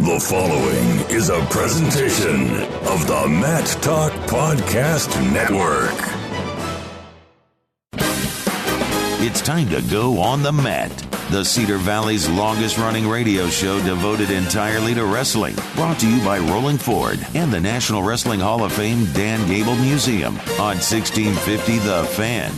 The following is a presentation of the Mat Talk Podcast Network. It's time to go on the mat. The Cedar Valley's longest-running radio show devoted entirely to wrestling. Brought to you by Rolling Ford and the National Wrestling Hall of Fame Dan Gable Museum on 1650 The Fan.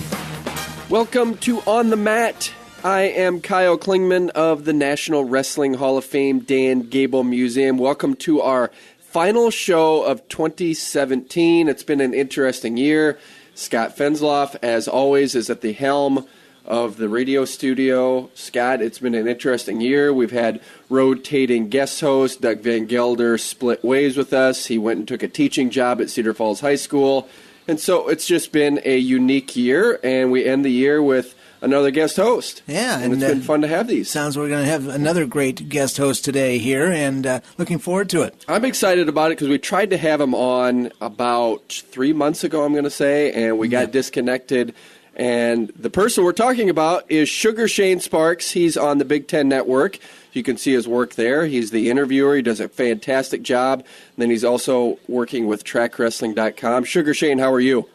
Welcome to On the Mat. I am Kyle Klingman of the National Wrestling Hall of Fame Dan Gable Museum. Welcome to our final show of 2017. It's been an interesting year. Scott Fensloff, as always, is at the helm of the radio studio. Scott, it's been an interesting year. We've had rotating guest host. Doug Van Gelder split ways with us. He went and took a teaching job at Cedar Falls High School. And so it's just been a unique year, and we end the year with another guest host. Yeah. And it's been fun to have these. Sounds we're going to have another great guest host today here, and looking forward to it. I'm excited about it because we tried to have him on about 3 months ago, I'm going to say, and we got disconnected. And the person we're talking about is Sugar Shane Sparks. He's on the Big Ten Network. You can see his work there. He's the interviewer. He does a fantastic job. And then he's also working with Trackwrestling.com. Sugar Shane, how are you?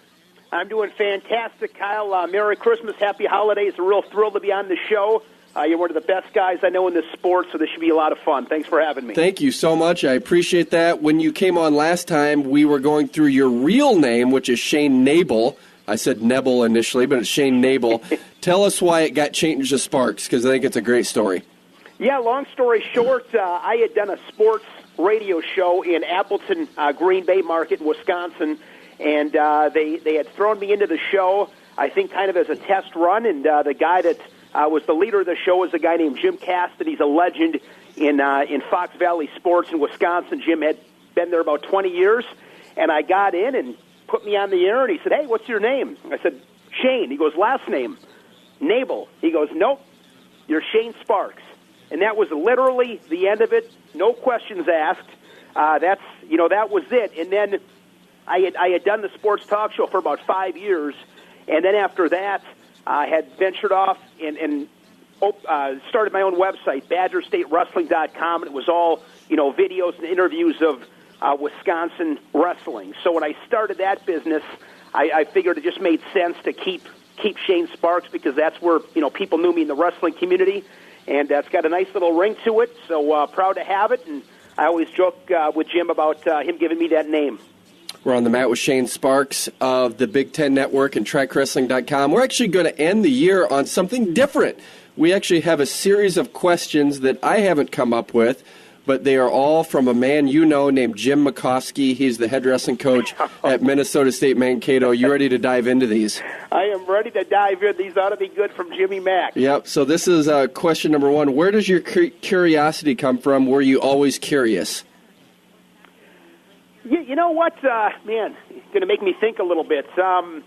I'm doing fantastic, Kyle. Merry Christmas, Happy Holidays. A real thrill to be on the show. You're one of the best guys I know in this sport, so this should be a lot of fun. Thanks for having me. Thank you so much. I appreciate that. When you came on last time, we were going through your real name, which is Shane Nabel. I said Nebel initially, but it's Shane Nabel. Tell us why it got changed to Sparks, because I think it's a great story. Yeah, long story short, I had done a sports radio show in Appleton, Green Bay market in Wisconsin, and they had thrown me into the show, I think kind of as a test run, and the guy that was the leader of the show was a guy named Jim Caston. He's a legend in Fox Valley sports in Wisconsin. Jim had been there about 20 years, and I got in and put me on the air, and he said, "Hey, what's your name?" I said, "Shane." He goes, "Last name?" "Nabel." He goes, "Nope, you're Shane Sparks." And that was literally the end of it. No questions asked. That was it. And then I had done the sports talk show for about 5 years, and then after that, I had ventured off and started my own website, BadgerStateWrestling.com, and it was all videos and interviews of Wisconsin wrestling. So when I started that business, I figured it just made sense to keep Shane Sparks because that's where people knew me in the wrestling community, and that's got a nice little ring to it. So proud to have it, and I always joke with Jim about him giving me that name. We're on the mat with Shane Sparks of the Big Ten Network and TrackWrestling.com. We're actually going to end the year on something different. We actually have a series of questions that I haven't come up with, but they are all from a man named Jim McCoskey. He's the head wrestling coach at Minnesota State Mankato. You ready to dive into these? I am ready to dive in. These ought to be good from Jimmy Mack. Yep. So this is question number one. Where does your curiosity come from? Were you always curious? You know what, man? It's going to make me think a little bit. I'm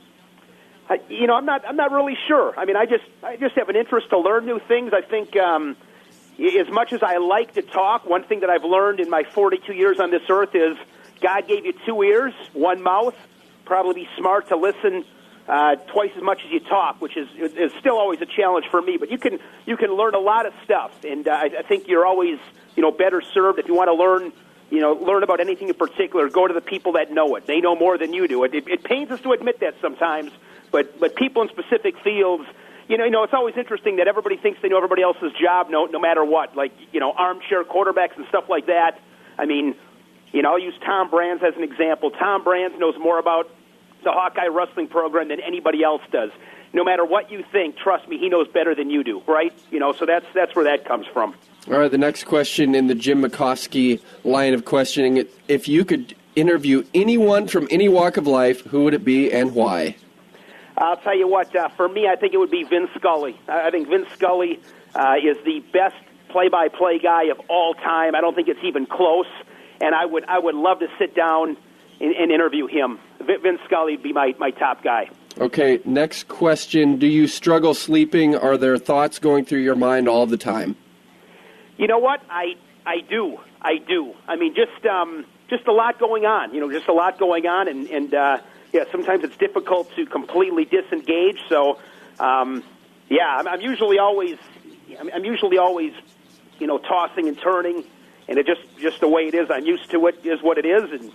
not really sure. I mean, I just have an interest to learn new things. I think. As much as I like to talk, one thing that I've learned in my 42 years on this earth is God gave you 2 ears, 1 mouth. Probably be smart to listen twice as much as you talk, which is still always a challenge for me. But you can learn a lot of stuff, and I think you're always better served if you want to learn about anything in particular. Go to the people that know it. They know more than you do. It pains us to admit that sometimes, but people in specific fields. It's always interesting that everybody thinks they know everybody else's job, no matter what. Like, armchair quarterbacks and stuff like that. I mean, I'll use Tom Brands as an example. Tom Brands knows more about the Hawkeye wrestling program than anybody else does. No matter what you think, trust me, he knows better than you do, right? So that's where that comes from. All right, the next question in the Jim McCoskey line of questioning. If you could interview anyone from any walk of life, who would it be and why? I'll tell you what, for me, I think it would be Vince Scully. I think Vince Scully is the best play-by-play guy of all time. I don't think it's even close, and I would love to sit down and interview him. Vince Scully would be my top guy. Okay, next question. Do you struggle sleeping? Are there thoughts going through your mind all the time? You know what? I do. I mean, just a lot going on. Just a lot going on, and yeah, sometimes it's difficult to completely disengage. So, I'm usually always, tossing and turning, and it just the way it is. I'm used to it. Is what it is, and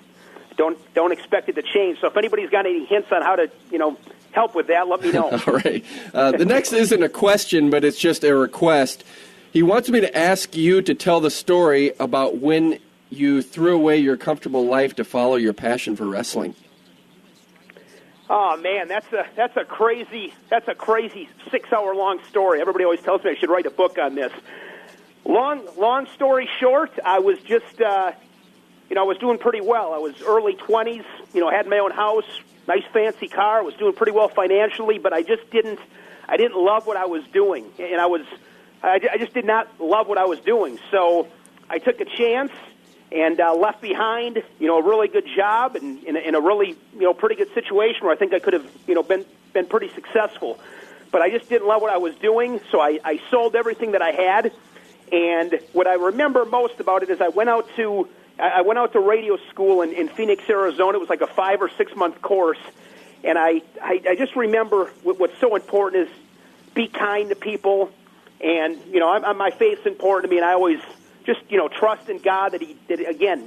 don't expect it to change. So if anybody's got any hints on how to help with that, let me know. All right. The next isn't a question, but it's just a request. He wants me to ask you to tell the story about when you threw away your comfortable life to follow your passion for wrestling. Oh man, that's a crazy 6-hour long story. Everybody always tells me I should write a book on this. Long story short, I was just I was doing pretty well. I was early 20s, had my own house, nice fancy car, was doing pretty well financially, but I didn't love what I was doing, and I just did not love what I was doing. So I took a chance and left behind, a really good job and in a really, pretty good situation where I think I could have, been pretty successful. But I just didn't love what I was doing, so I sold everything that I had. And what I remember most about it is I went out to radio school in Phoenix, Arizona. It was like a 5 or 6 month course, and I just remember what's so important is be kind to people, and my faith's important to me, and I always just trust in God that He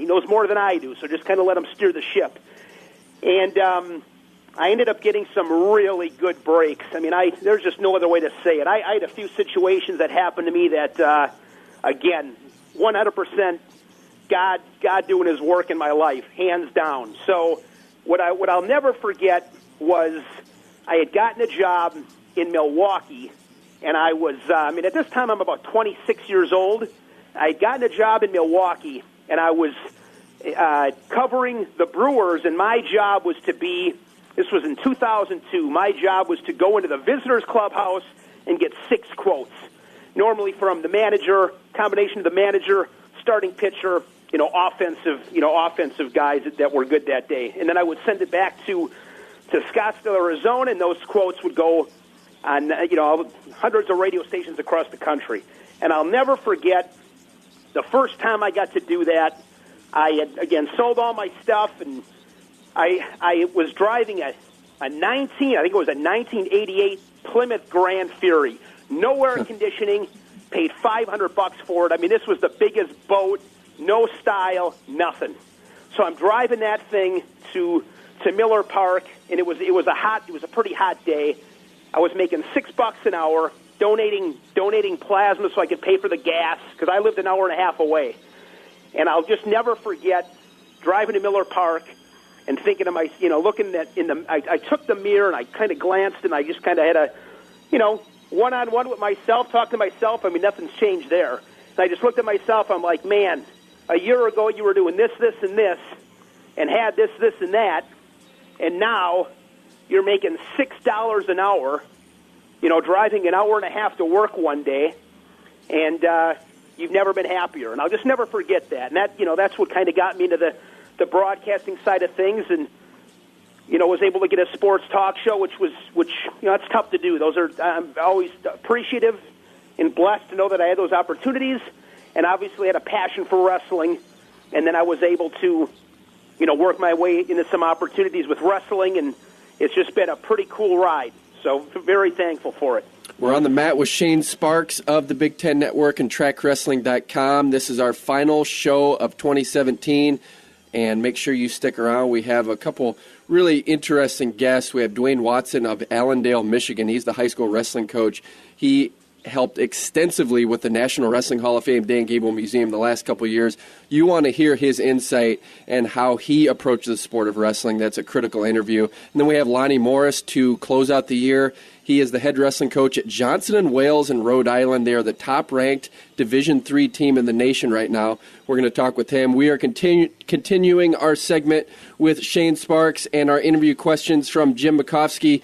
knows more than I do. So just kind of let Him steer the ship, and I ended up getting some really good breaks. I mean, there's just no other way to say it. I had a few situations that happened to me that, again, 100%. God doing His work in my life, hands down. So what I'll never forget was I had gotten a job in Milwaukee, and I was, at this time I'm about 26 years old. I had gotten a job in Milwaukee, and I was covering the Brewers, and my job was this was in 2002, my job was to go into the visitors clubhouse and get 6 quotes, normally from the manager, combination of the manager, starting pitcher, offensive guys that were good that day. And then I would send it back to Scottsdale, Arizona, and those quotes would go on, hundreds of radio stations across the country. And I'll never forget the first time I got to do that. I had, again, sold all my stuff, and I was driving a 1988 Plymouth Grand Fury. No air conditioning, paid $500 for it. I mean, this was the biggest boat. No style, nothing. So I'm driving that thing to Miller Park, and it was a pretty hot day. I was making $6 an hour, donating plasma so I could pay for the gas because I lived an hour and a half away. And I'll just never forget driving to Miller Park and thinking to myself, looking at I took the mirror and I kind of glanced and I just kind of had a, one-on-one with myself, talking to myself. I mean, nothing's changed there. And I just looked at myself. I'm like, man. A year ago, you were doing this, and this, and had this, and that, and now you're making $6 an hour, driving an hour and a half to work one day, and you've never been happier. And I'll just never forget that. And that's what kind of got me into the broadcasting side of things, and was able to get a sports talk show, which it's tough to do. I'm always appreciative and blessed to know that I had those opportunities. And obviously had a passion for wrestling, and then I was able to, work my way into some opportunities with wrestling, and it's just been a pretty cool ride. So very thankful for it. We're on the mat with Shane Sparks of the Big Ten Network and Trackwrestling.com. This is our final show of 2017, and make sure you stick around. We have a couple really interesting guests. We have Duane Watson of Allendale, Michigan. He's the high school wrestling coach. He helped extensively with the National Wrestling Hall of Fame Dan Gable Museum the last couple of years. You want to hear his insight and how he approaches the sport of wrestling. That's a critical interview. And then we have Lonnie Morris to close out the year. He is the head wrestling coach at Johnson & Wales in Rhode Island. They are the top-ranked Division III team in the nation right now. We're going to talk with him. We are continuing our segment with Shane Sparks and our interview questions from Jim Makovsky,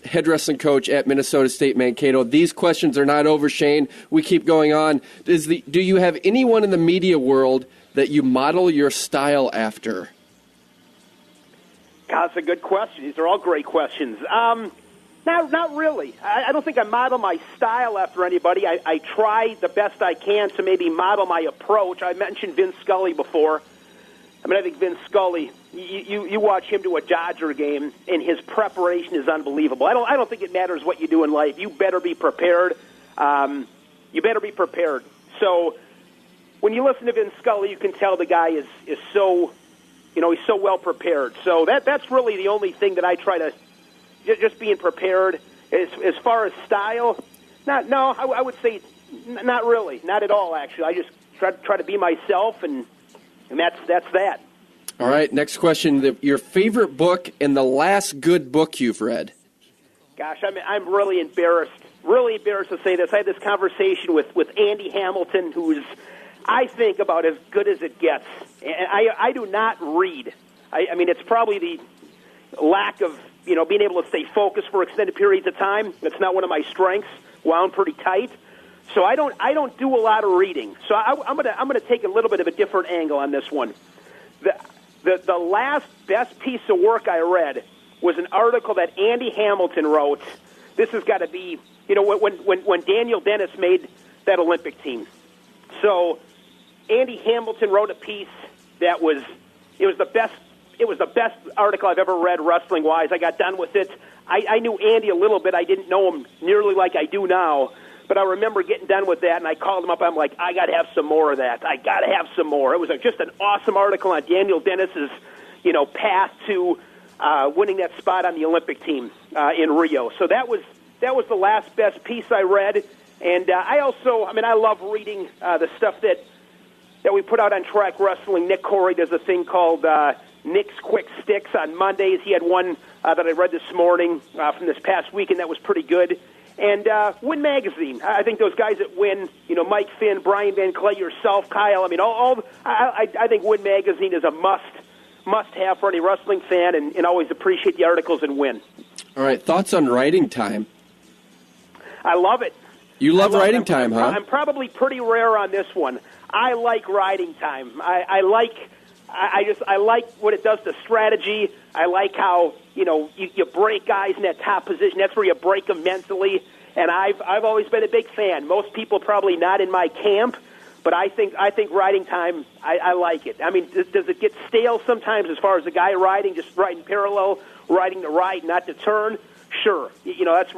head wrestling coach at Minnesota State Mankato. These questions are not over, Shane. We keep going on. Do you have anyone in the media world that you model your style after? God, that's a good question. These are all great questions. Not really. I don't think I model my style after anybody. I try the best I can to maybe model my approach. I mentioned Vince Scully before. I think Vince Scully, you watch him do a Dodger game, and his preparation is unbelievable. I don't think it matters what you do in life. You better be prepared. So when you listen to Vin Scully, you can tell the guy is so, he's so well prepared. So that's really the only thing that I try to, just being prepared. As far as style, I would say not really, not at all, actually. I just try to be myself, and that's that. All right, next question. Your favorite book and the last good book you've read? Gosh, I'm really embarrassed to say this. I had this conversation with Andy Hamilton, who is, I think, about as good as it gets. And I do not read. I mean, it's probably the lack of, being able to stay focused for extended periods of time. That's not one of my strengths. Wound pretty tight. So I don't do a lot of reading. So I'm gonna take a little bit of a different angle on this one. The last best piece of work I read was an article that Andy Hamilton wrote. This has got to be, when Daniel Dennis made that Olympic team. So Andy Hamilton wrote a piece that was the best article I've ever read wrestling-wise. I got done with it. I knew Andy a little bit. I didn't know him nearly like I do now. But I remember getting done with that, and I called him up. I'm like, I got to have some more of that. I got to have some more. It was just an awesome article on Daniel Dennis's, path to winning that spot on the Olympic team in Rio. So that was the last best piece I read. And I love reading the stuff that we put out on Track Wrestling. Nick Corey does a thing called Nick's Quick Sticks on Mondays. He had one that I read this morning from this past weekend that was pretty good. And Win Magazine, I think those guys at Win, Mike Finn, Brian Van Clay, yourself, Kyle. I mean, I think Win Magazine is a must-have for any wrestling fan, and always appreciate the articles in Win. All right, thoughts on writing time? I love it. You love writing time, huh? I'm probably pretty rare on this one. I like writing time. I like what it does to strategy. I like how you break guys in that top position. That's where you break them mentally. And I've always been a big fan. Most people probably not in my camp, but I think riding time. I like it. I mean, does it get stale sometimes as far as the guy riding, just riding parallel, riding to right, not to turn? Sure. That's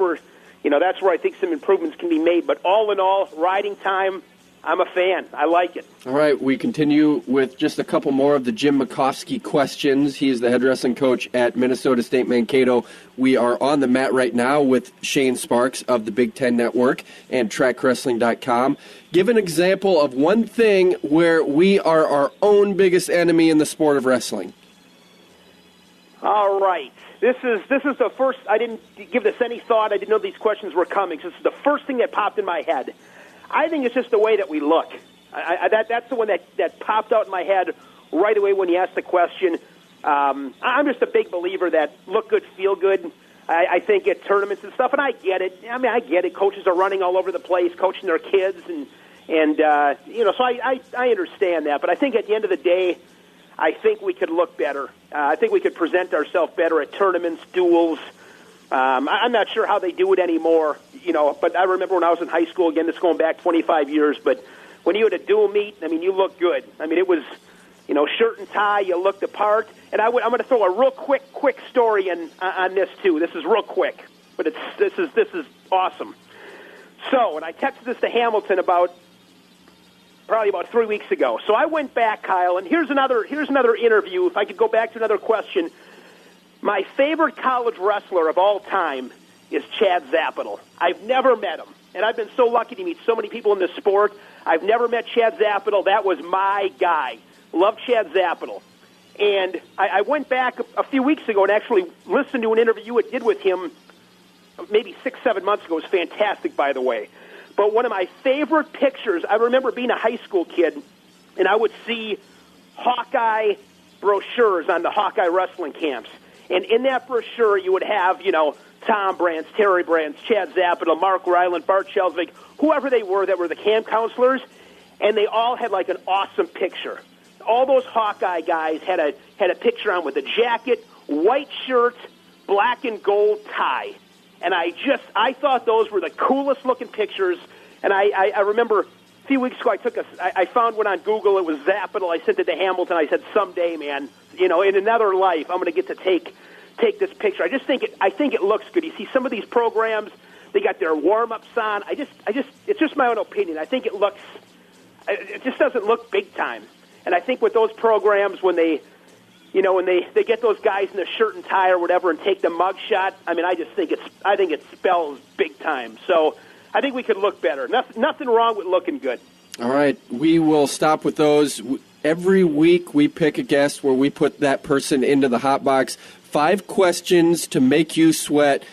where I think some improvements can be made. But all in all, riding time, I'm a fan. I like it. All right, we continue with just a couple more of the Jim Makovsky questions. He is the head wrestling coach at Minnesota State Mankato. We are on the mat right now with Shane Sparks of the Big Ten Network and TrackWrestling.com. Give an example of one thing where we are our own biggest enemy in the sport of wrestling. All right. This is the first. I didn't give this any thought. I didn't know these questions were coming. This is the first thing that popped in my head. I think it's just the way that we look. That's the one that popped out in my head right away when you asked the question. I'm just a big believer that look good, feel good. I think at tournaments and stuff, and I get it. I mean, I get it. Coaches are running all over the place, coaching their kids, and so I understand that. But I think at the end of the day, I think we could look better. I think we could present ourselves better at tournaments, duels. I'm not sure how they do it anymore, but I remember when I was in high school, again, this is going back 25 years, but when you had a dual meet, I mean, you looked good. I mean, it was, shirt and tie, you looked the part. And I'm going to throw a real quick story on this, too. This is real quick, but this is awesome. So, and I texted this to Hamilton probably about 3 weeks ago. So I went back, Kyle, and here's another interview. If I could go back to another question. My favorite college wrestler of all time is Chad Zappatel. I've never met him, and I've been so lucky to meet so many people in this sport. I've never met Chad Zappatel. That was my guy. Love Chad Zappatel. And I went back a few weeks ago and actually listened to an interview I did with him maybe 6-7 months ago. It was fantastic, by the way. But one of my favorite pictures, I remember being a high school kid, and I would see Hawkeye brochures on the Hawkeye wrestling camps. And in that brochure, you would have, Tom Brands, Terry Brands, Chad Zappatel, Mark Ryland, Bart Shelsvig, whoever they were that were the camp counselors, and they all had like an awesome picture. All those Hawkeye guys had a picture on with a jacket, white shirt, black and gold tie. And I thought those were the coolest looking pictures. And I remember a few weeks ago I found one on Google. It was Zappatel. I sent it to Hamilton. I said, someday, man, in another life, I'm going to get to take this picture. I think it looks good. You see some of these programs, they got their warm-ups on. It's just my own opinion. I think it looks it just doesn't look big time. And I think with those programs, when they get those guys in a shirt and tie or whatever and take the mug shot, I mean, I think it spells big time. So I think we could look better. Nothing wrong with looking good. All right, we will stop with those. Every week we pick a guest where we put that person into the hot box. 5 questions to make you sweat.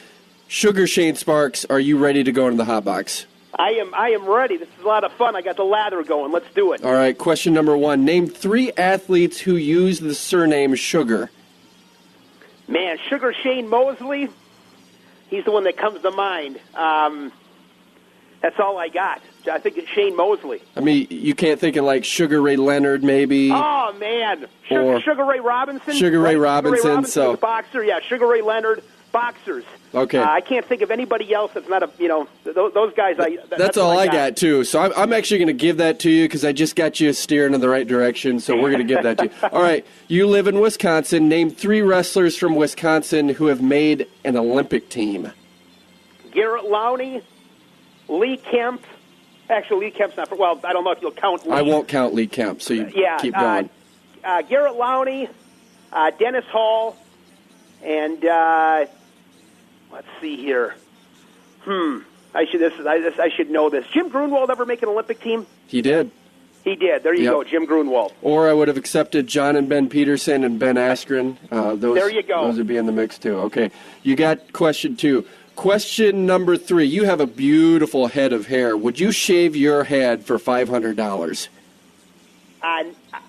Sugar Shane Sparks, are you ready to go into the hot box? I am ready. This is a lot of fun. I got the lather going. Let's do it. All right, question number 1. Name 3 athletes who use the surname Sugar. Man, Sugar Shane Mosley, he's the one that comes to mind. That's all I got. I think it's Shane Mosley. I mean, you can't think of like Sugar Ray Leonard, maybe. Oh, man. Sugar Ray Robinson? Sugar Ray Robinson. Sugar Ray Robinson, so the boxer. Yeah, Sugar Ray Leonard, boxers. Okay. I can't think of anybody else that's not those guys. That's all I got, too. So I'm actually going to give that to you because I just got you steering in the right direction, so we're going to give that to you. All right, you live in Wisconsin. Name 3 wrestlers from Wisconsin who have made an Olympic team. Garrett Lonnie, Lee Kemp. Actually, Lee Kemp's not. Well, I don't know if you'll count Lee. I won't count Lee Kemp, so you keep going. Garrett Lonnie, Dennis Hall, and let's see here. I should know this. Jim Grunwald ever make an Olympic team? He did. He did. There you go, Jim Grunwald. Or I would have accepted John and Ben Peterson and Ben Askren. There you go. Those would be in the mix, too. Okay, you got question 2. Question number 3. You have a beautiful head of hair. Would you shave your head for $500?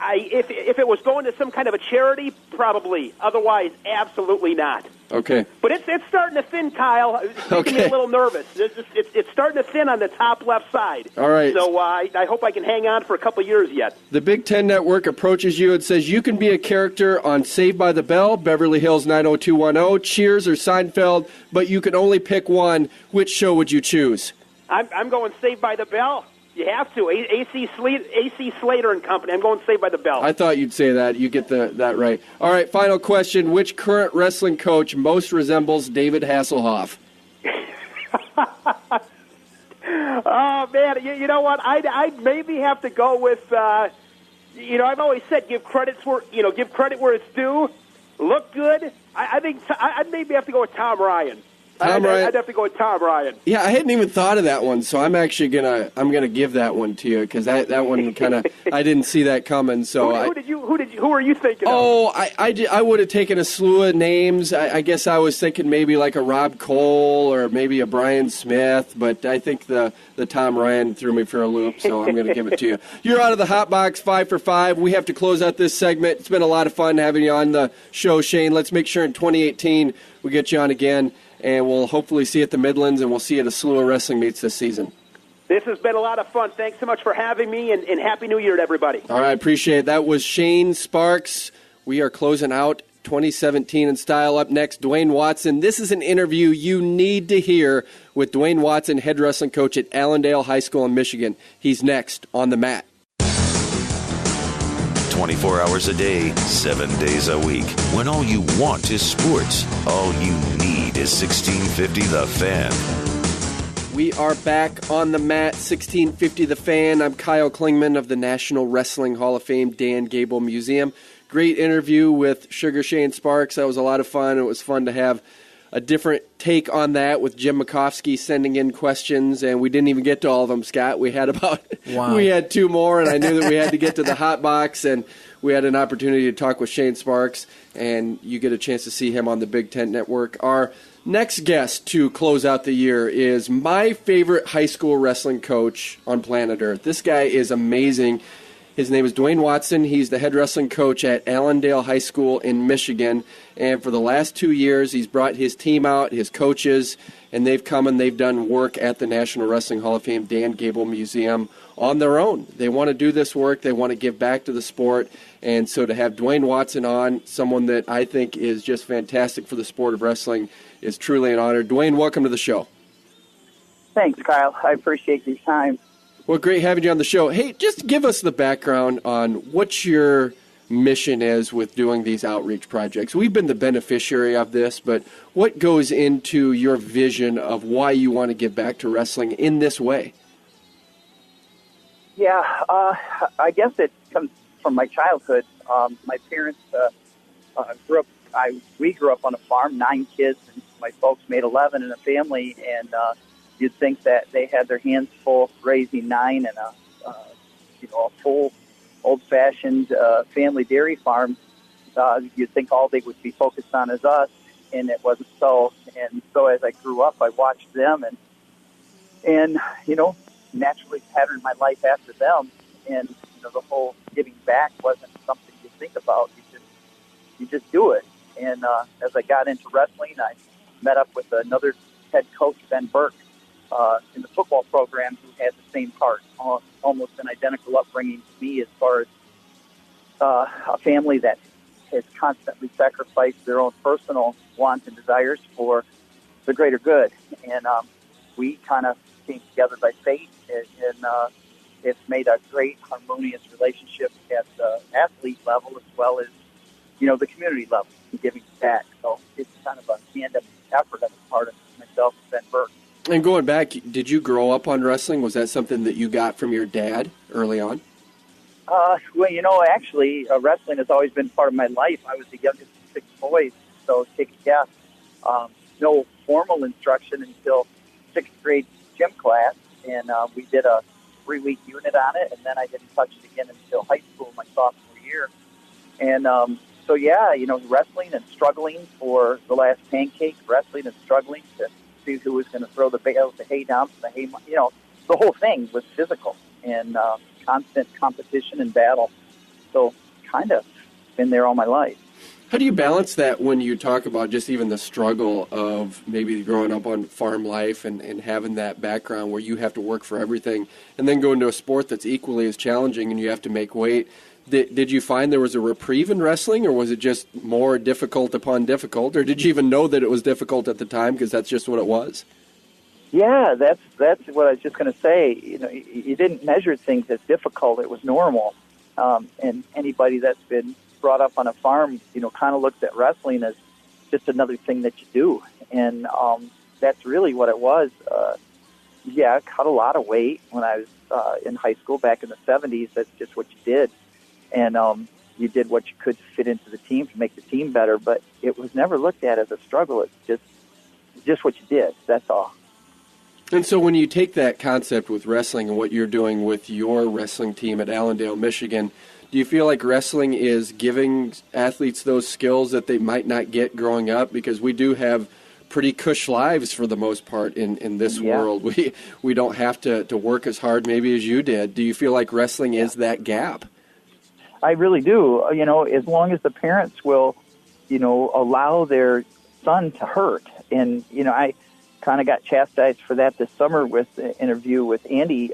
If it was going to some kind of a charity, probably. Otherwise, absolutely not. Okay. But it's starting to thin, Kyle. It's making me a little nervous. It's starting to thin on the top left side. All right. So I hope I can hang on for a couple years yet. The Big Ten Network approaches you and says you can be a character on Saved by the Bell, Beverly Hills 90210, Cheers, or Seinfeld, but you can only pick one. Which show would you choose? I'm going Saved by the Bell. You have to. AC Slater and Company. I'm going Saved by the Bell. I thought you'd say that. You get that right. All right, final question. Which current wrestling coach most resembles David Hasselhoff? Oh, man. You know what? I'd maybe have to go with, I've always said give credit where it's due. Look good. I think I'd maybe have to go with Tom Ryan. I'd have to go with Tom Ryan. Yeah, I hadn't even thought of that one, so I'm actually gonna give that one to you because that one kind of I didn't see that coming. So who were you thinking of? Oh, I would have taken a slew of names. I guess I was thinking maybe like a Rob Cole or maybe a Brian Smith, but I think the Tom Ryan threw me for a loop, so I'm gonna give it to you. You're out of the hot box, 5 for 5. We have to close out this segment. It's been a lot of fun having you on the show, Shane. Let's make sure in 2018 we get you on again. And we'll hopefully see you at the Midlands, and we'll see you at a slew of wrestling meets this season. This has been a lot of fun. Thanks so much for having me, and Happy New Year to everybody. All right, appreciate it. That was Shane Sparks. We are closing out 2017 in style. Up next, Duane Watson. This is an interview you need to hear with Duane Watson, head wrestling coach at Allendale High School in Michigan. He's next on the mat. 24 hours a day, 7 days a week. When all you want is sports, all you need is 1650 The Fan. We are back on the mat, 1650 The Fan. I'm Kyle Klingman of the National Wrestling Hall of Fame Dan Gable Museum. Great interview with Sugar Shane Sparks. That was a lot of fun. It was fun to have a different take on that with Jim Makovsky sending in questions, and we didn't even get to all of them, Scott. We had we had 2 more, and I knew that we had to get to the hot box, and we had an opportunity to talk with Shane Sparks, and you get a chance to see him on the Big Ten Network. Our next guest to close out the year is my favorite high school wrestling coach on planet Earth. This guy is amazing. His name is Duane Watson. He's the head wrestling coach at Allendale High School in Michigan. And for the last 2 years, he's brought his team out, his coaches, and they've come and they've done work at the National Wrestling Hall of Fame Dan Gable Museum on their own. They want to do this work. They want to give back to the sport. And so to have Duane Watson on, someone that I think is just fantastic for the sport of wrestling, is truly an honor. Duane, welcome to the show. Thanks, Kyle. I appreciate your time. Well, great having you on the show. Hey, just give us the background on what your mission is with doing these outreach projects. We've been the beneficiary of this, but what goes into your vision of why you want to give back to wrestling in this way? Yeah, I guess it comes from my childhood. My parents we grew up on a farm, 9 kids, and my folks made 11 in a family, and you'd think that they had their hands full raising 9 and a full old-fashioned family dairy farm. You'd think all they would be focused on is us, and it wasn't so. And so as I grew up, I watched them and naturally patterned my life after them. And the whole giving back wasn't something you think about. You just do it. And as I got into wrestling, I met up with another head coach, Ben Burke, in the football program, who had the same heart, almost an identical upbringing to me, as far as a family that has constantly sacrificed their own personal wants and desires for the greater good. And we kind of came together by fate, and it's made a great harmonious relationship at the athlete level as well as, the community level, giving back. So it's kind of a tandem effort on the part of myself and Ben Burke. And going back, did you grow up on wrestling? Was that something that you got from your dad early on? Well, actually, wrestling has always been part of my life. I was the youngest of 6 boys, so take a guess. No formal instruction until 6th grade gym class, and we did a 3-week unit on it, and then I didn't touch it again until high school, my sophomore year. And wrestling and struggling for the last pancake, wrestling and struggling to see who was going to throw the bales of hay down from the hay. The whole thing was physical and constant competition and battle. So kind of been there all my life. How do you balance that when you talk about just even the struggle of maybe growing up on farm life and having that background where you have to work for everything and then go into a sport that's equally as challenging and you have to make weight? Did you find there was a reprieve in wrestling, or was it just more difficult upon difficult, or did you even know that it was difficult at the time because that's just what it was? Yeah, that's what I was just going to say. You didn't measure things as difficult; it was normal. And anybody that's been brought up on a farm, kind of looks at wrestling as just another thing that you do, and that's really what it was. I cut a lot of weight when I was in high school back in the 70s. That's just what you did. And you did what you could to fit into the team to make the team better, but it was never looked at as a struggle. It's just what you did. That's all. And so when you take that concept with wrestling and what you're doing with your wrestling team at Allendale, Michigan, do you feel like wrestling is giving athletes those skills that they might not get growing up? Because we do have pretty cush lives for the most part in this world. We don't have to work as hard maybe as you did. Do you feel like wrestling is that gap? I really do. As long as the parents will, allow their son to hurt. And, I kind of got chastised for that this summer with the interview with Andy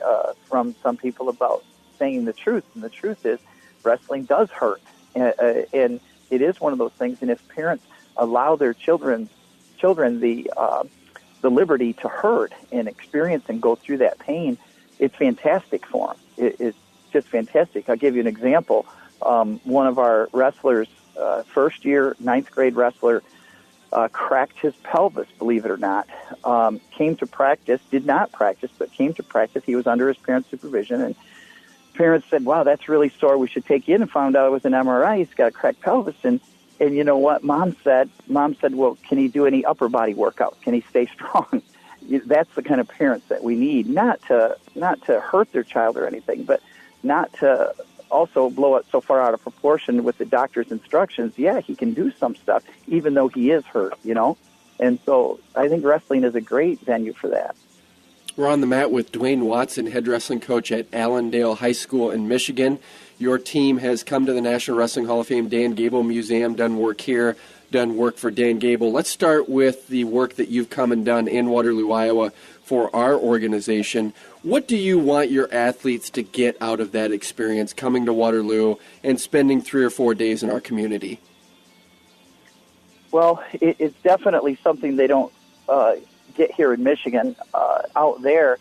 from some people about saying the truth. And the truth is wrestling does hurt. And it is one of those things. And if parents allow their children the liberty to hurt and experience and go through that pain, it's fantastic for them. It's just fantastic. I'll give you an example. One of our wrestlers, first year, 9th grade wrestler, cracked his pelvis, believe it or not. Came to practice, did not practice, but came to practice. He was under his parents' supervision, and parents said, wow, that's really sore. We should take you in, and found out it was an MRI. He's got a cracked pelvis. And you know what? Mom said, well, can he do any upper body workout? Can he stay strong? That's the kind of parents that we need, not to hurt their child or anything, but not to also blow it so far out of proportion with the doctor's instructions. Yeah, he can do some stuff, even though he is hurt, And so I think wrestling is a great venue for that. We're on the mat with Duane Watson, head wrestling coach at Allendale High School in Michigan. Your team has come to the National Wrestling Hall of Fame Dan Gable Museum, done work here, done work for Dan Gable. Let's start with the work that you've come and done in Waterloo, Iowa for our organization. What do you want your athletes to get out of that experience coming to Waterloo and spending 3 or 4 days in our community? Well, it's definitely something they don't get here in Michigan. Out there,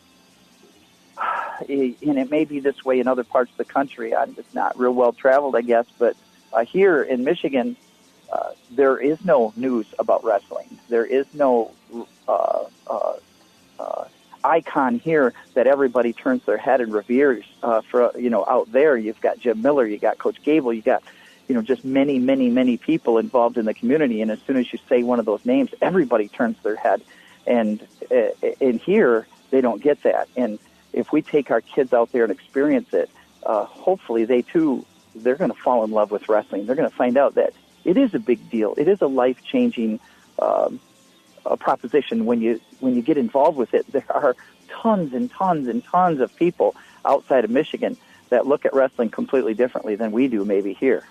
and it may be this way in other parts of the country. I'm just not real well traveled, I guess, but here in Michigan, there is no news about wrestling. There is no icon here that everybody turns their head and reveres. Out there, you've got Jim Miller, you got Coach Gable, you got just many, many, many people involved in the community. And as soon as you say one of those names, everybody turns their head. And in here, they don't get that. And if we take our kids out there and experience it, hopefully they're going to fall in love with wrestling. They're going to find out that it is a big deal. It is a life-changing proposition when you get involved with it. There are tons and tons and tons of people outside of Michigan that look at wrestling completely differently than we do maybe here.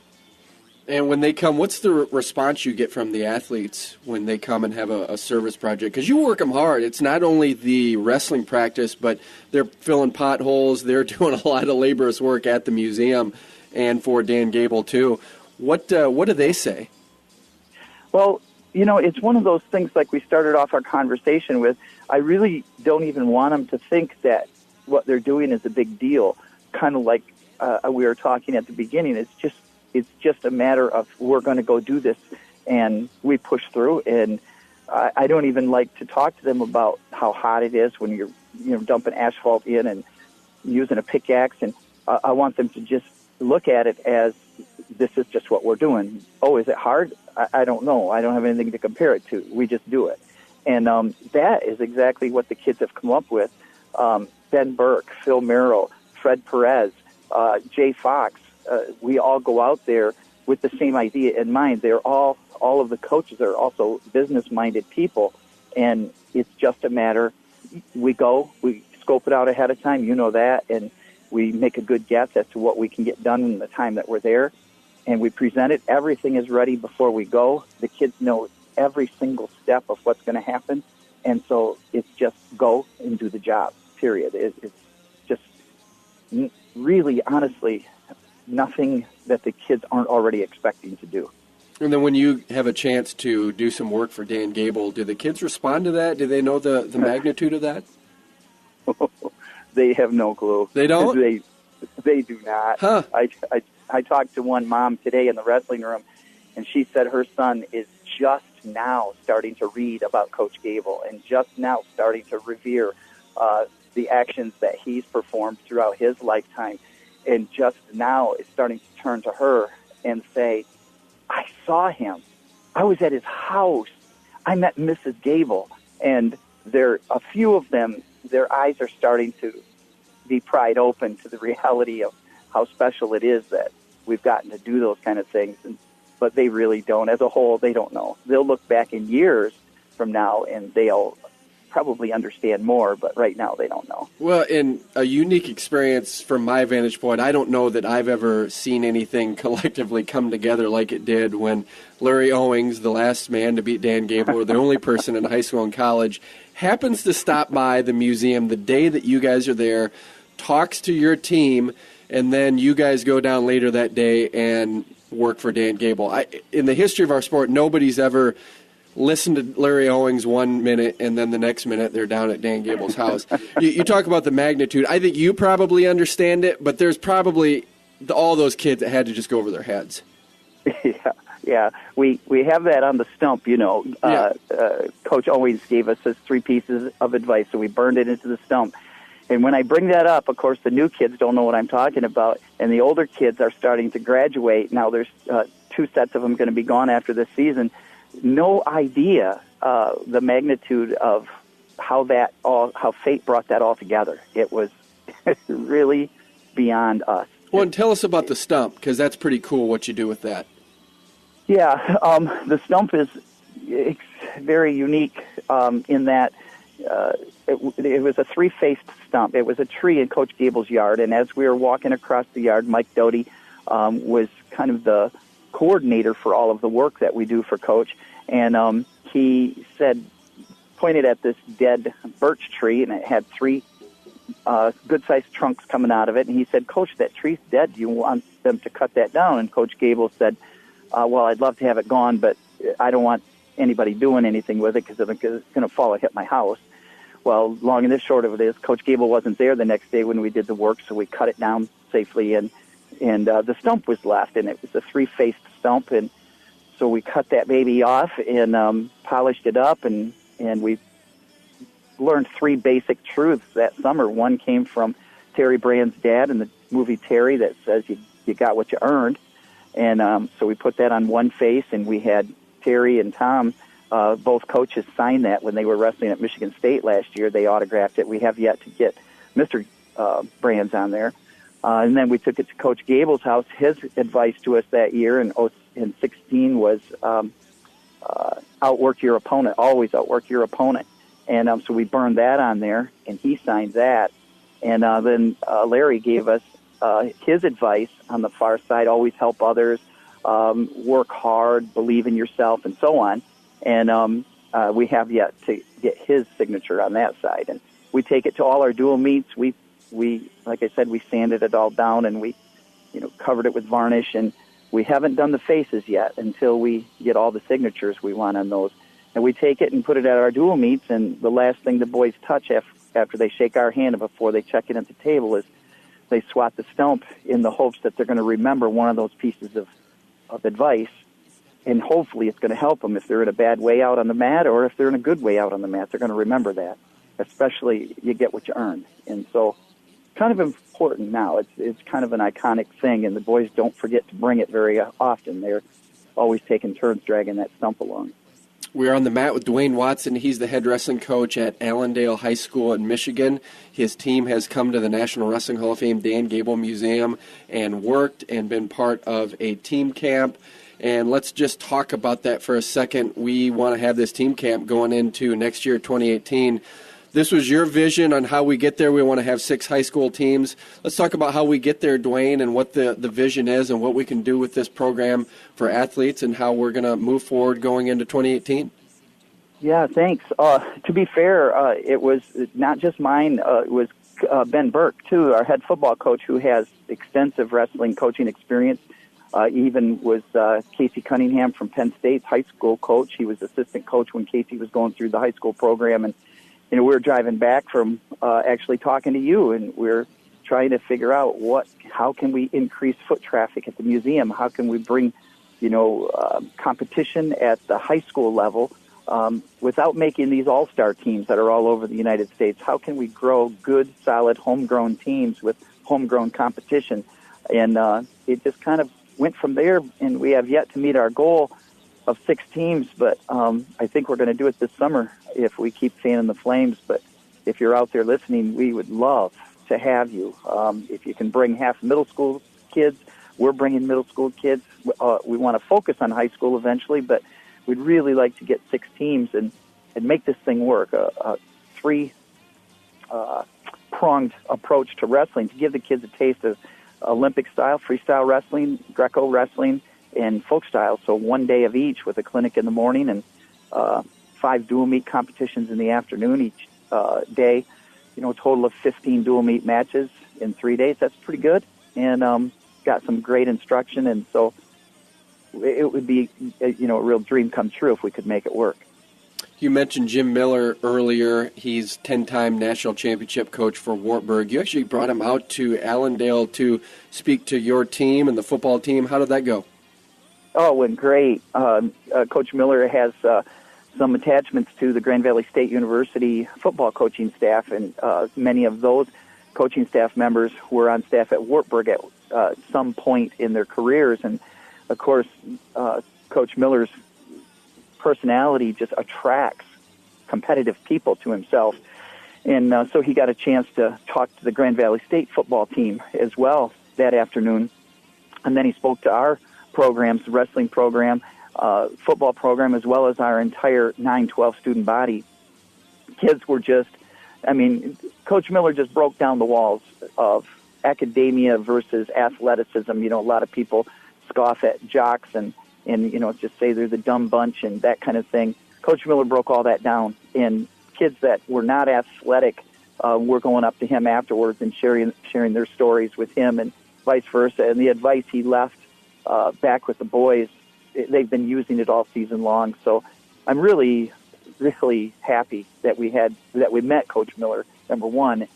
And when they come, what's the response you get from the athletes when they come and have a service project? Because you work them hard. It's not only the wrestling practice, but they're filling potholes. They're doing a lot of laborious work at the museum and for Dan Gable, too. What do they say? Well, it's one of those things like we started off our conversation with. I really don't even want them to think that what they're doing is a big deal. Kind of like we were talking at the beginning. It's just a matter of we're going to go do this, and we push through. And I don't even like to talk to them about how hot it is when you're dumping asphalt in and using a pickaxe. And I want them to just look at it as this is just what we're doing. Oh, is it hard? I don't know. I don't have anything to compare it to. We just do it. And that is exactly what the kids have come up with. Ben Burke, Phil Merrill, Fred Perez, Jay Fox. We all go out there with the same idea in mind. They're all of the coaches are also business-minded people, and it's just a matter. We scope it out ahead of time, that, and we make a good guess as to what we can get done in the time that we're there, and we present it. Everything is ready before we go. The kids know every single step of what's going to happen, and so it's just go and do the job, period. It's just really, honestly, nothing that the kids aren't already expecting to do. And then when you have a chance to do some work for Dan Gable, do the kids respond to that? Do they know the magnitude of that? They have no clue. They don't? They do not. Huh. I talked to one mom today in the wrestling room, and she said her son is just now starting to read about Coach Gable and just now starting to revere the actions that he's performed throughout his lifetime, and just now is starting to turn to her and say, I saw him. I was at his house. I met Mrs. Gable. And a few of them, their eyes are starting to be pried open to the reality of how special it is that we've gotten to do those kind of things. But they really don't. As a whole, they don't know. They'll look back in years from now, and they'll probably understand more, but right now they don't know. Well, in a unique experience from my vantage point, I don't know that I've ever seen anything collectively come together like it did when Larry Owings, the last man to beat Dan Gable, or the only person in high school and college, happens to stop by the museum the day that you guys are there, talks to your team, and then you guys go down later that day and work for Dan Gable. In the history of our sport, nobody's ever listened to Larry Owings 1 minute, and then the next minute they're down at Dan Gable's house. You talk about the magnitude. I think you probably understand it, but there's probably all those kids that had to just go over their heads. Yeah. We have that on the stump, Coach Owings gave us his 3 pieces of advice, so we burned it into the stump. And when I bring that up, of course, the new kids don't know what I'm talking about, and the older kids are starting to graduate. Now there's 2 sets of them going to be gone after this season. No idea the magnitude of how fate brought that all together. It was really beyond us. Well, and tell us about the stump, because that's pretty cool what you do with that. Yeah, the stump is very unique in that it was a 3-faced stump. It was a tree in Coach Gable's yard, and as we were walking across the yard, Mike Doty was kind of the coordinator for all of the work that we do for Coach, and he pointed at this dead birch tree, and it had 3 good-sized trunks coming out of it, and he said, Coach, that tree's dead. Do you want them to cut that down? And Coach Gable said, well, I'd love to have it gone, but I don't want anybody doing anything with it because it's going to fall and hit my house. Well, long and the short of it is Coach Gable wasn't there the next day when we did the work, so we cut it down safely, and the stump was left, and it was a 3-faced stump, and so we cut that baby off and polished it up, and we learned 3 basic truths that summer. One came from Terry Brand's dad in the movie Terry that says you got what you earned. And so we put that on one face, and we had Terry and Tom, both coaches, sign that when they were wrestling at Michigan State last year. They autographed it. We have yet to get Mr. Brands on there. And then we took it to Coach Gable's house. His advice to us that year in 16 was outwork your opponent, always outwork your opponent. And so we burned that on there, and he signed that. And then Larry gave us his advice on the far side: always help others, work hard, believe in yourself, and so on. And we have yet to get his signature on that side. And we take it to all our dual meets. We like I said, we sanded it all down, and we covered it with varnish. And we haven't done the faces yet until we get all the signatures we want on those. And we take it and put it at our dual meets, and the last thing the boys touch after they shake our hand and before they check in at the table is they swat the stump in the hopes that they're going to remember one of those pieces of advice, and hopefully it's going to help them if they're in a bad way out on the mat, or if they're in a good way out on the mat. They're going to remember that, especially you get what you earn. And so kind of important now. It's kind of an iconic thing, and the boys don't forget to bring it very often. They're always taking turns dragging that stump along. We're on the mat with Duane Watson. He's the head wrestling coach at Allendale High School in Michigan. His team has come to the National Wrestling Hall of Fame Dan Gable Museum and worked and been part of a team camp. And let's just talk about that for a second. We want to have this team camp going into next year, 2018. This was your vision on how we get there. We want to have 6 high school teams. Let's talk about how we get there, Duane, and what the vision is and what we can do with this program for athletes and how we're going to move forward going into 2018. Yeah, thanks. To be fair, it was not just mine. It was Ben Burke, too, our head football coach, who has extensive wrestling coaching experience. Even was Casey Cunningham from Penn State's high school coach. He was assistant coach when Casey was going through the high school program. And we were driving back from actually talking to you, and we're trying to figure out how can we increase foot traffic at the museum? How can we bring, competition at the high school level without making these all-star teams that are all over the United States? How can we grow good, solid, homegrown teams with homegrown competition? And it just kind of went from there, and we have yet to meet our goal of 6 teams, but I think we're going to do it this summer if we keep fanning the flames. But if you're out there listening, we would love to have you. If you can bring half middle school kids, we're bringing middle school kids. We want to focus on high school eventually, but we'd really like to get 6 teams and make this thing work, a 3-pronged approach to wrestling to give the kids a taste of Olympic style, freestyle wrestling, Greco wrestling, and folk style. So 1 day of each with a clinic in the morning and 5 dual meet competitions in the afternoon each day. A total of 15 dual meet matches in 3 days. That's pretty good. And got some great instruction. And so it would be, a real dream come true if we could make it work. You mentioned Jim Miller earlier. He's 10-time national championship coach for Wartburg. You actually brought him out to Allendale to speak to your team and the football team. How did that go? Oh, it went great. Coach Miller has some attachments to the Grand Valley State University football coaching staff, and many of those coaching staff members were on staff at Wartburg at some point in their careers. And, of course, Coach Miller's personality just attracts competitive people to himself. And so he got a chance to talk to the Grand Valley State football team as well that afternoon. And then he spoke to our programs, the wrestling program, football program, as well as our entire 9-12 student body. Kids were just, Coach Miller just broke down the walls of academia versus athleticism. A lot of people scoff at jocks and just say they're the dumb bunch and that kind of thing. Coach Miller broke all that down, and kids that were not athletic were going up to him afterwards and sharing their stories with him and vice versa. And the advice he left back with the boys, they've been using it all season long. So I'm really, really happy that we met Coach Miller. Number one,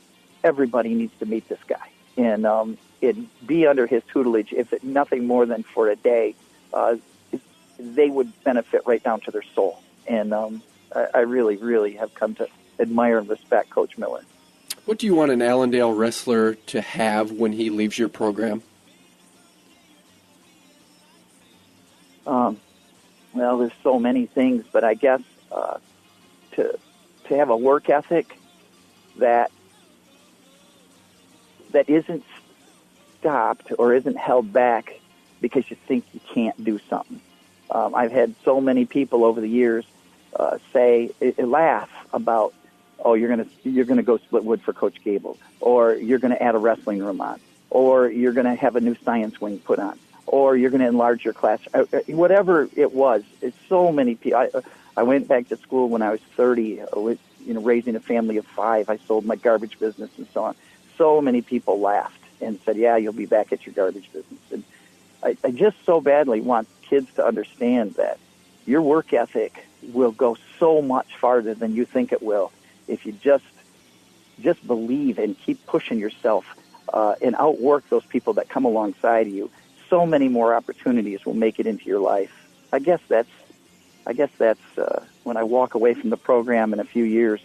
everybody needs to meet this guy and be under his tutelage, if nothing more than for a day. They would benefit right down to their soul. And I really, really have come to admire and respect Coach Miller. What do you want an Allendale wrestler to have when he leaves your program? Well, there's so many things, but I guess to have a work ethic that isn't stopped or isn't held back because you think you can't do something. I've had so many people over the years laugh about, oh, you're gonna go split wood for Coach Gable, or you're gonna add a wrestling room on, or you're gonna have a new science wing put on, or you're gonna enlarge your class. Whatever it was, it's so many people. I went back to school when I was 30, with, raising a family of 5. I sold my garbage business and so on. So many people laughed and said, yeah, you'll be back at your garbage business. And I just so badly want kids to understand that your work ethic will go so much farther than you think it will if you just believe and keep pushing yourself and outwork those people that come alongside you. So many more opportunities will make it into your life. I guess that's when I walk away from the program in a few years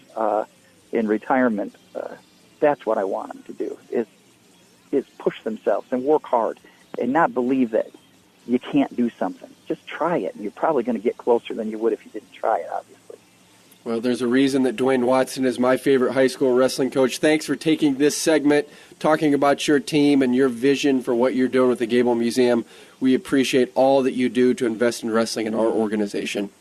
in retirement. That's what I want them to do is push themselves and work hard and not believe that you can't do something. Just try it, and you're probably going to get closer than you would if you didn't try it, obviously. Well, there's a reason that Duane Watson is my favorite high school wrestling coach. Thanks for taking this segment, talking about your team and your vision for what you're doing with the Gable Museum. We appreciate all that you do to invest in wrestling in our organization.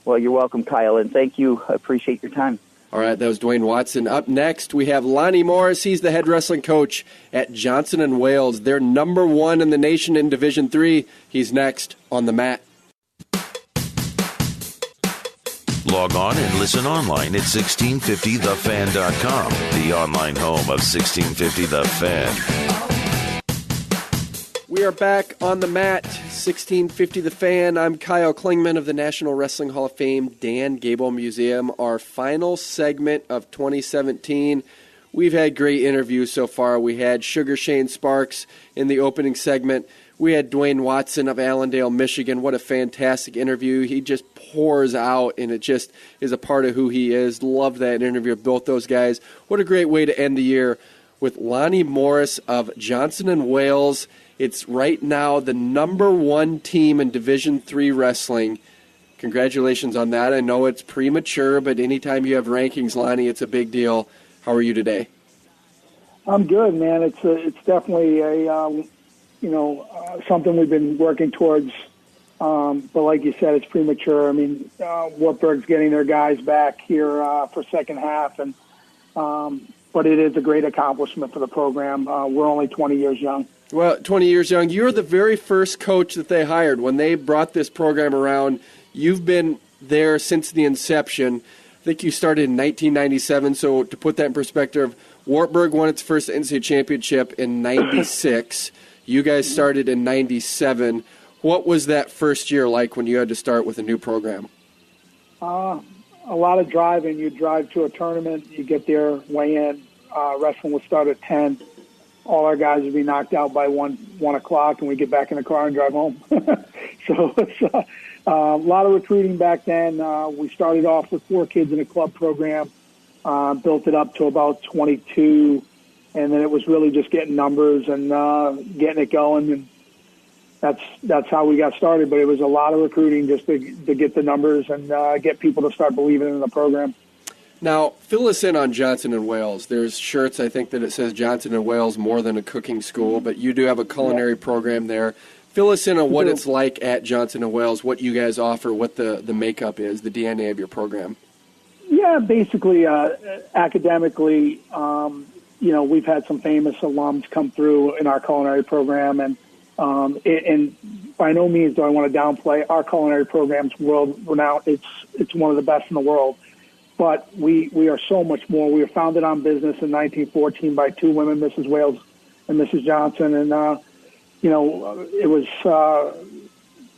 Well, you're welcome, Kyle, and thank you. I appreciate your time. All right, that was Duane Watson. Up next, we have Lonnie Morris. He's the head wrestling coach at Johnson & Wales. They're number 1 in the nation in Division III. He's next on the mat. Log on and listen online at 1650thefan.com, the online home of 1650 The Fan. We are back on the mat, 1650 The Fan. I'm Kyle Klingman of the National Wrestling Hall of Fame, Dan Gable Museum. Our final segment of 2017. We've had great interviews so far. We had Sugar Shane Sparks in the opening segment. We had Duane Watson of Allendale, Michigan. What a fantastic interview. He just pours out, and it just is a part of who he is. Love that interview of both those guys. What a great way to end the year with Lonnie Morris of Johnson & Wales. It's right now the number 1 team in Division III wrestling. Congratulations on that. I know it's premature, but anytime you have rankings, Lonnie, it's a big deal. How are you today? I'm good, man. It's definitely something we've been working towards. But like you said, it's premature. I mean, Wartburg's getting their guys back here for second half, and but it is a great accomplishment for the program. We're only 20 years young. Well, 20 years young. You're the very first coach that they hired. When they brought this program around, you've been there since the inception. I think you started in 1997, so to put that in perspective, Wartburg won its first NCAA championship in 96. You guys started in 97. What was that first year like when you had to start with a new program? A lot of driving. You drive to a tournament, you get there, weigh in. Wrestling would start at 10. All our guys would be knocked out by 1 o'clock, and we get back in the car and drive home. So it's a lot of recruiting back then. We started off with 4 kids in a club program, built it up to about 22, and then it was really just getting numbers and getting it going, and that's how we got started. But it was a lot of recruiting just to get the numbers and get people to start believing in the program. Now, fill us in on Johnson & Wales. There's shirts, I think, that it says Johnson & Wales more than a cooking school, but you do have a culinary program there. Fill us in on what it's like at Johnson & Wales, what you guys offer, what the makeup is, the DNA of your program. Yeah, basically, academically, we've had some famous alums come through in our culinary program, and by no means do I want to downplay our culinary program's world renowned. It's one of the best in the world. But we are so much more. We were founded on business in 1914 by 2 women, Mrs. Wales and Mrs. Johnson, and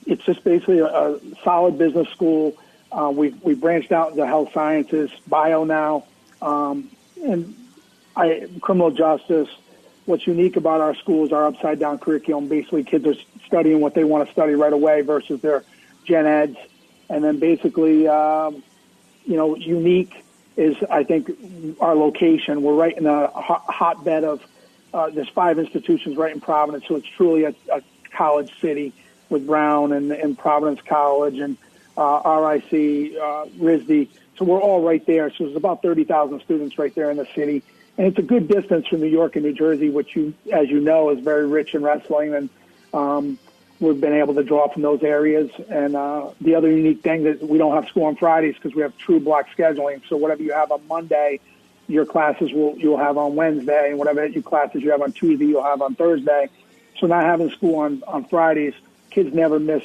it's just basically a solid business school. We branched out into health sciences, bio now, and criminal justice. What's unique about our school is our upside-down curriculum. Basically, kids are studying what they want to study right away versus their gen eds, and then basically. Unique is, I think, our location. We're right in a hotbed of, there's 5 institutions right in Providence, so it's truly a college city with Brown and Providence College and RIC, RISD. So we're all right there. So there's about 30,000 students right there in the city. And it's a good distance from New York and New Jersey, which, as you know, is very rich in wrestling. And we've been able to draw from those areas. And the other unique thing that we don't have school on Fridays because we have true block scheduling. So whatever you have on Monday, your classes you'll have on Wednesday. And whatever your classes you have on Tuesday, you'll have on Thursday. So not having school on Fridays, kids never miss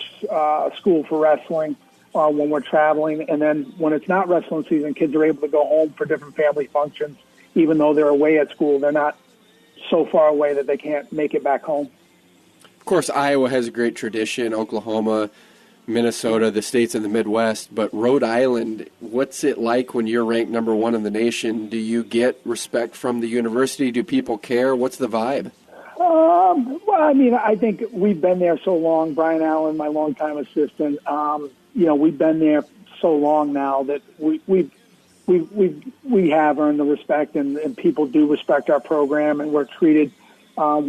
school for wrestling when we're traveling. And then when it's not wrestling season, kids are able to go home for different family functions. Even though they're away at school, they're not so far away that they can't make it back home. Of course, Iowa has a great tradition, Oklahoma, Minnesota, the states in the Midwest, but Rhode Island, what's it like when you're ranked number 1 in the nation? Do you get respect from the university? Do people care? What's the vibe? Well, I mean, I think we've been there so long. Brian Allen, my longtime assistant, we've been there so long now that we have earned the respect, and people do respect our program, and we're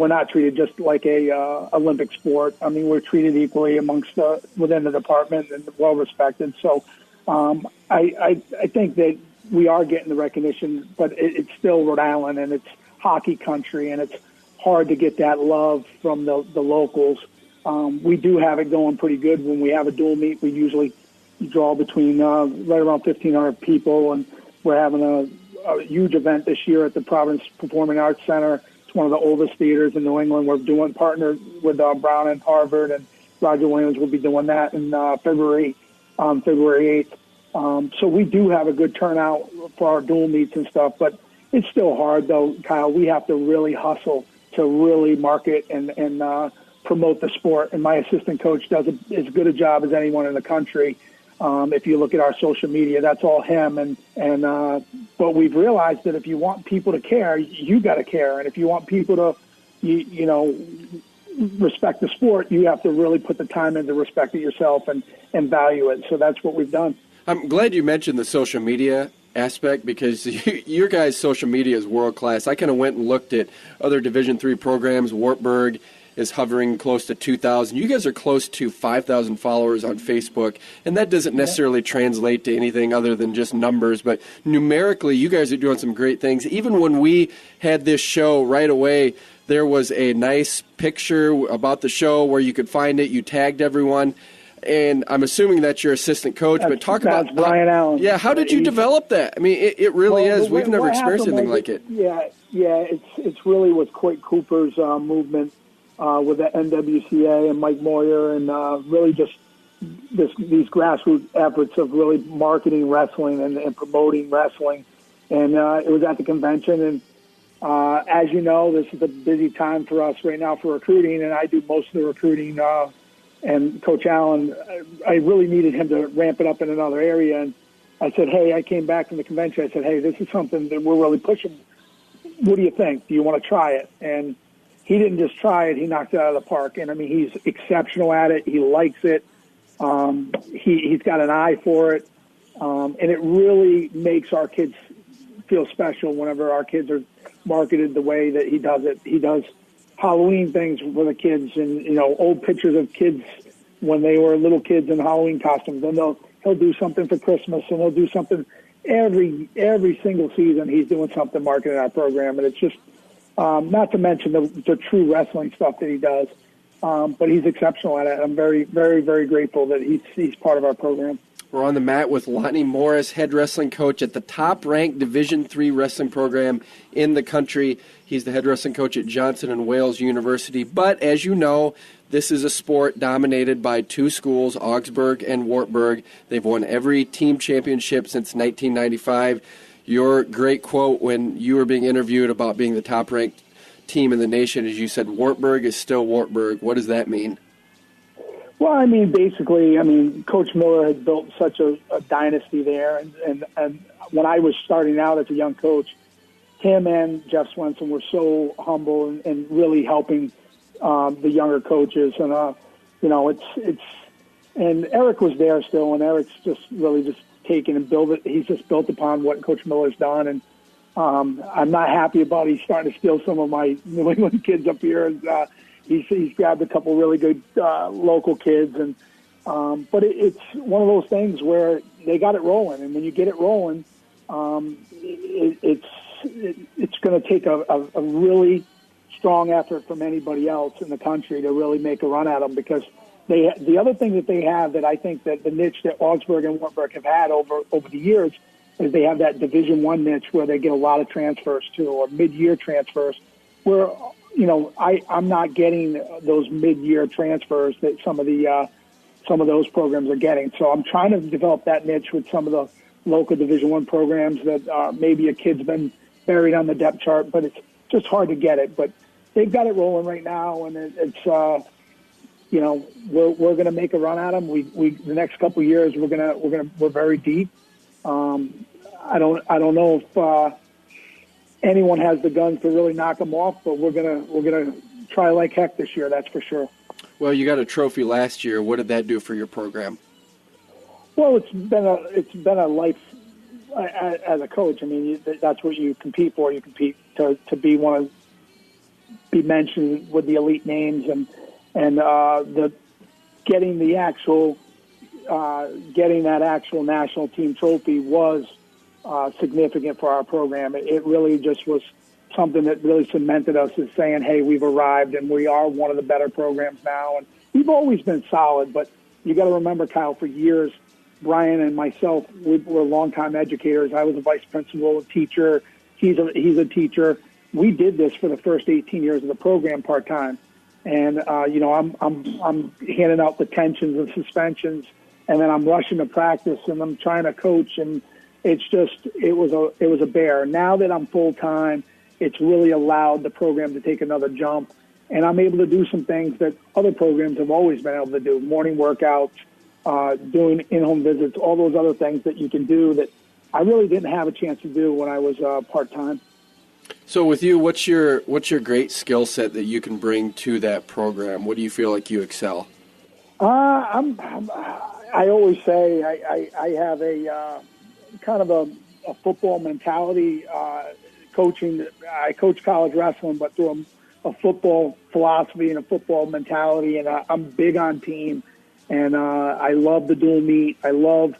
not treated just like a Olympic sport. I mean, we're treated equally within the department and well respected. So I think that we are getting the recognition, but it's still Rhode Island, and it's hockey country, and it's hard to get that love from the locals. We do have it going pretty good. When we have a dual meet, we usually draw between right around 1,500 people, and we're having a huge event this year at the Providence Performing Arts Center. It's one of the oldest theaters in New England. We're partnered with Brown and Harvard, and Roger Williams will be doing that in February 8th. So we do have a good turnout for our dual meets and stuff, but it's still hard, though, Kyle. We have to really hustle to really market and promote the sport, and my assistant coach does as good a job as anyone in the country. If you look at our social media, that's all him. But we've realized that if you want people to care, you got to care. And if you want people to, respect the sport, you have to really put the time in to respect it yourself and value it. So that's what we've done. I'm glad you mentioned the social media aspect because your guys' social media is world class. I kind of went and looked at other Division III programs. Wartburg is hovering close to 2,000. You guys are close to 5,000 followers on Facebook, and that doesn't necessarily translate to anything other than just numbers, but numerically, you guys are doing some great things. Even when we had this show right away, there was a nice picture about the show where you could find it. You tagged everyone, and I'm assuming that's your assistant coach, but talk about Brian Allen. Yeah, how did you develop that? I mean, it really is. We've never experienced anything like it. Yeah, it's really with Coit Cooper's movement with the NWCA and Mike Moyer, and really just these grassroots efforts of really marketing wrestling and promoting wrestling. And it was at the convention, and as you know, this is a busy time for us right now for recruiting, and I do most of the recruiting. And Coach Allen, I really needed him to ramp it up in another area. And I said, hey, I came back from the convention. I said, hey, this is something that we're really pushing. What do you think? Do you want to try it? And he didn't just try it. He knocked it out of the park. And, I mean, he's exceptional at it. He likes it. He's got an eye for it. And it really makes our kids feel special whenever our kids are marketed the way that he does it. He does Halloween things for the kids, and old pictures of kids when they were little kids in Halloween costumes. And he'll do something for Christmas, and he'll do something every single season. He's doing something marketing our program, and it's just not to mention the true wrestling stuff that he does. But he's exceptional at it. I'm very, very, very grateful that he's part of our program. We're on the mat with Lonnie Morris, head wrestling coach at the top-ranked Division III wrestling program in the country. He's the head wrestling coach at Johnson & Wales University. But as you know, this is a sport dominated by two schools, Augsburg and Wartburg. They've won every team championship since 1995. Your great quote when you were being interviewed about being the top-ranked team in the nation is you said, Wartburg is still Wartburg. What does that mean? Well, I mean, basically, Coach Miller had built such a dynasty there. And when I was starting out as a young coach, him and Jeff Swenson were so humble and really helping the younger coaches. And, and Eric was there still, and Eric's just really just taken and built it. He's just built upon what Coach Miller's done, and I'm not happy about he's starting to steal some of my New England kids up here. And he's grabbed a couple really good local kids, and but it's one of those things where they got it rolling, and when you get it rolling, it's going to take a really strong effort from anybody else in the country to really make a run at them, because the other thing that they have that I think that the niche that Augsburg and Wartburg have had over the years is they have that Division I niche where they get a lot of transfers too, or mid-year transfers, where I'm not getting those mid-year transfers that some of those programs are getting. So I'm trying to develop that niche with some of the local Division I programs that maybe a kid's been buried on the depth chart, but it's just hard to get it. But they've got it rolling right now, and it's we're going to make a run at them. We the next couple of years we're very deep. I don't know if anyone has the guns to really knock them off, but we're gonna try like heck this year. That's for sure. Well, you got a trophy last year. What did that do for your program? Well, it's been a life as a coach. I mean, that's what you compete for. You compete to be mentioned with the elite names, and getting that actual national team trophy was significant for our program. It really just was something that really cemented us as saying, hey, we've arrived and we are one of the better programs now. And we've always been solid, but you got to remember, Kyle, for years, Brian and myself, we were longtime educators. I was a vice principal, a teacher. He's a teacher. We did this for the first 18 years of the program part-time. And, I'm handing out detentions and suspensions, and then I'm rushing to practice, and I'm trying to coach, and it was a bear. Now that I'm full-time, it's really allowed the program to take another jump, and I'm able to do some things that other programs have always been able to do, morning workouts, doing in-home visits, all those other things that you can do that I really didn't have a chance to do when I was part-time. So with you, what's your great skill set that you can bring to that program? What do you feel like you excel? I always say I have a kind of a football mentality. Coaching, I coach college wrestling, but through a football philosophy and a football mentality, and I'm big on team. And I love the dual meet. I love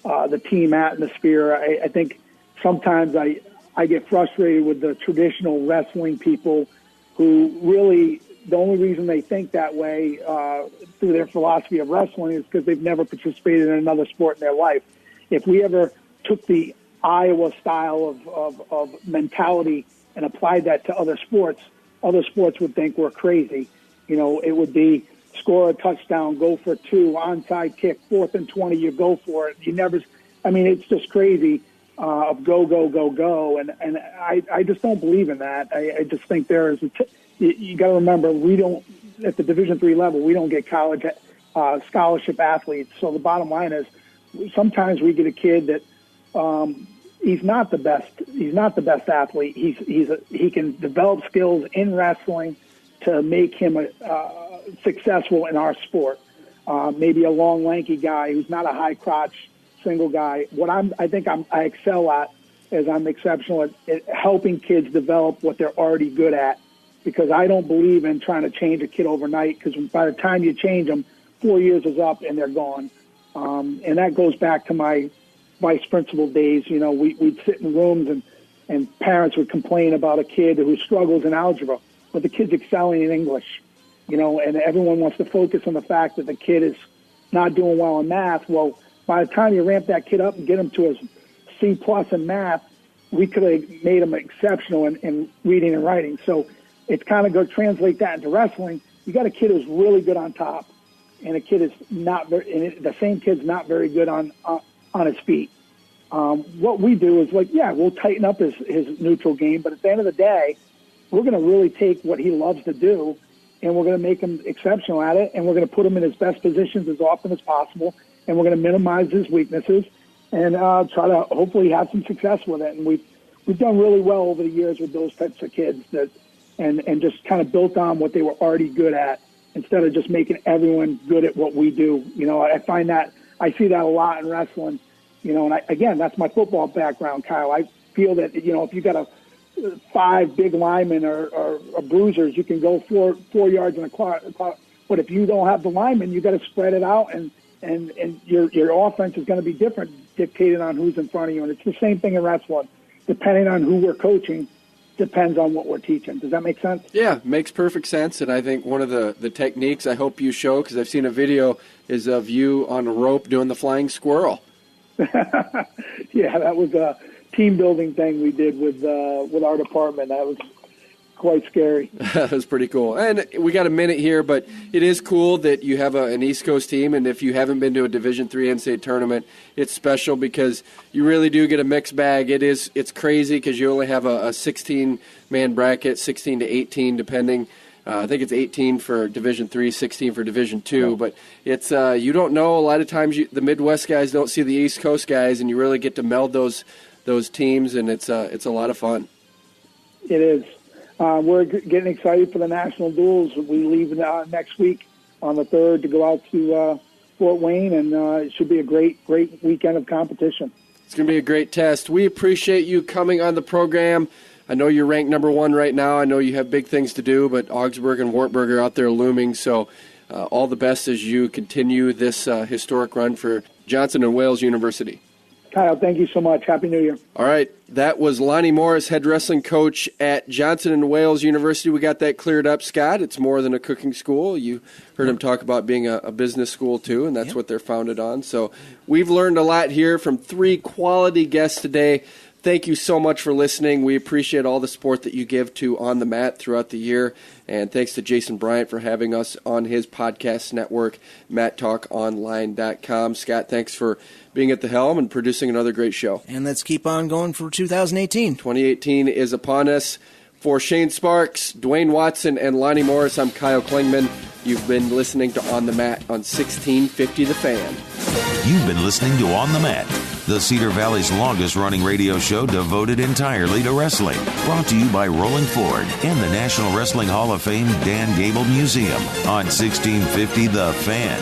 the team atmosphere. I think sometimes I get frustrated with the traditional wrestling people who really, the only reason they think that way through their philosophy of wrestling is because they've never participated in another sport in their life. If we ever took the Iowa style of mentality and applied that to other sports would think we're crazy. It would be score a touchdown, go for two, onside kick, 4th and 20, you go for it. It's just crazy of go. And I just don't believe in that. I just think you got to remember, we don't, at the Division III level, we don't get college scholarship athletes. So the bottom line is sometimes we get a kid that he's not the best athlete. He can develop skills in wrestling to make him successful in our sport. Maybe a long, lanky guy who's not a high crotch single guy. What I excel at is I'm exceptional at helping kids develop what they're already good at, because I don't believe in trying to change a kid overnight, because by the time you change them, 4 years is up and they're gone. And that goes back to my vice principal days. We'd sit in rooms and parents would complain about a kid who struggles in algebra, but the kid's excelling in English, and everyone wants to focus on the fact that the kid is not doing well in math. Well, by the time you ramp that kid up and get him to a C+ in math, we could have made him exceptional in reading and writing. So it's kind of go translate that into wrestling. You got a kid who's really good on top, and a kid is not very, and the same kid's not very good on his feet. What we do is we'll tighten up his neutral game, but at the end of the day, we're going to really take what he loves to do, and we're going to make him exceptional at it, and we're going to put him in his best positions as often as possible, and we're going to minimize his weaknesses and try to hopefully have some success with it. And we've done really well over the years with those types of kids and just kind of built on what they were already good at instead of just making everyone good at what we do. I find that I see that a lot in wrestling. And again, that's my football background, Kyle. I feel that, if you got 5 big linemen or bruisers, you can go 4 yards in a clock. But if you don't have the linemen, you got to spread it out, and your offense is going to be different, dictated on who's in front of you. And it's the same thing in wrestling. Depending on who we're coaching, depends on what we're teaching. Does that make sense? Yeah, makes perfect sense. And I think one of the techniques I hope you show, because I've seen a video, is of you on a rope doing the flying squirrel. Yeah, that was a team building thing we did with our department. That was quite scary. That was pretty cool. And we got a minute here, but it is cool that you have an East Coast team, and if you haven't been to a Division III NCAA tournament, it's special because you really do get a mixed bag. It's crazy because you only have a 16-man bracket, 16 to 18 depending. I think it's 18 for Division III, 16 for Division II, yeah. But it's you don't know. A lot of times the Midwest guys don't see the East Coast guys, and you really get to meld those teams, and it's a lot of fun. It is. We're getting excited for the national duels. We leave next week on the 3rd to go out to Fort Wayne, and it should be a great weekend of competition. It's going to be a great test. We appreciate you coming on the program. I know you're ranked number 1 right now. I know you have big things to do, but Augsburg and Wartburg are out there looming. So all the best as you continue this historic run for Johnson & Wales University. Kyle, thank you so much. Happy New Year. All right. That was Lonnie Morris, head wrestling coach at Johnson & Wales University. We got that cleared up, Scott. It's more than a cooking school. You heard him talk about being a business school, too, and that's what they're founded on. So we've learned a lot here from 3 quality guests today. Thank you so much for listening. We appreciate all the support that you give to On the Mat throughout the year. And thanks to Jason Bryant for having us on his podcast network, MatTalkOnline.com. Scott, thanks for being at the helm and producing another great show. And let's keep on going for 2018. 2018 is upon us. For Shane Sparks, Duane Watson, and Lonnie Morris, I'm Kyle Klingman. You've been listening to On the Mat on 1650 The Fan. You've been listening to On the Mat, the Cedar Valley's longest-running radio show devoted entirely to wrestling. Brought to you by Rolling Ford and the National Wrestling Hall of Fame Dan Gable Museum on 1650 The Fan.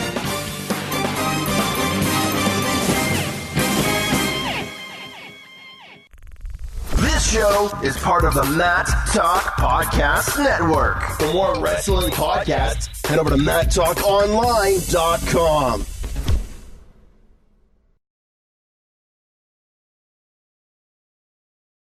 This show is part of the Mat Talk Podcast Network. For more wrestling podcasts, head over to MatTalkOnline.com.